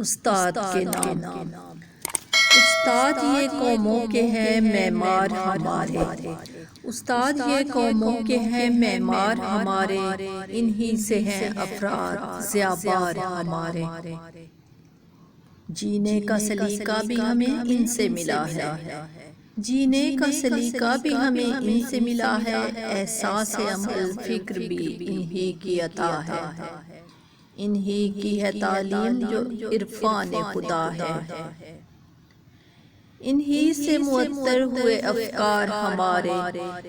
استاد کے نام۔ استاد یہ قوموں کے ہیں معمار ہمارے، استاد یہ قوموں کے ہیں معمار ہمارے، انہی سے ہیں افراد ضیابار ہمارے۔ جینے کا سلیقہ بھی ہمیں ان سے ملا ہے، جینے کا سلیقہ بھی ہمیں ان سے ملا ہے، احساس عمل فکر بھی انہی کی عطا ہے، انہی کی ہے تعلیم جو عرفان خدا ہے۔ انہی سے معطر ہوئے افکار ہمارے،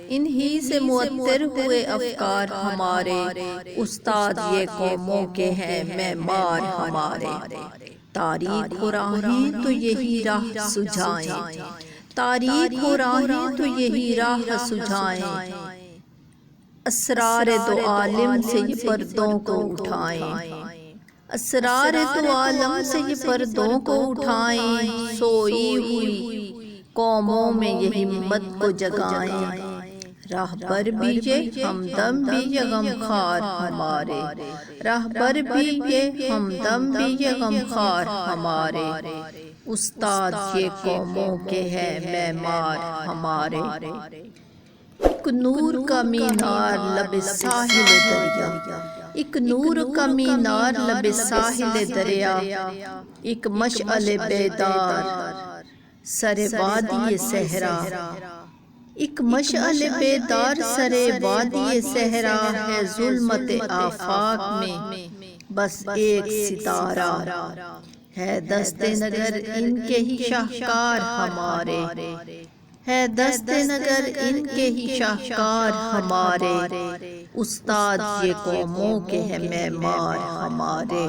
انہی سے معطر ہوئے افکار ہمارے، استاد یہ قوموں کے ہیں معمار ہمارے۔ تاریک و راہیں تو یہی راہ سجھائیں، تاریک و راہیں تو یہی راہ سجھائیں، اسرار دو عالم سے یہ پردوں کو اٹھائیں، اسرار دو عالم سے یہ پردوں کو اٹھائیں، سوئی ہوئی قوموں میں یہ ہمت کو جگائیں، راہبر بھی یہ ہمدم بھی یہ غمخوار ہمارے، راہبر بھی یہ ہمدم بھی یہ غمخوار ہمارے، استاد یہ قوموں کے ہیں معمار ہمارے۔ ایک نور کا مینار لب ساحل دریا، ایک نور کا مینار لب ساحل دریا، ایک مشعل بیدار سر وادی صحرا، ایک مشعل بیدار سر وادی صحرا، ہے ظلمت آفاق میں بس ایک ستارہ، ہے دست نگر ان کے ہی شاہکار ہمارے، ہے دست نگر ان کے ہی شاہکار ہمارے، استاد یہ قوموں کے ہیں معمار ہمارے۔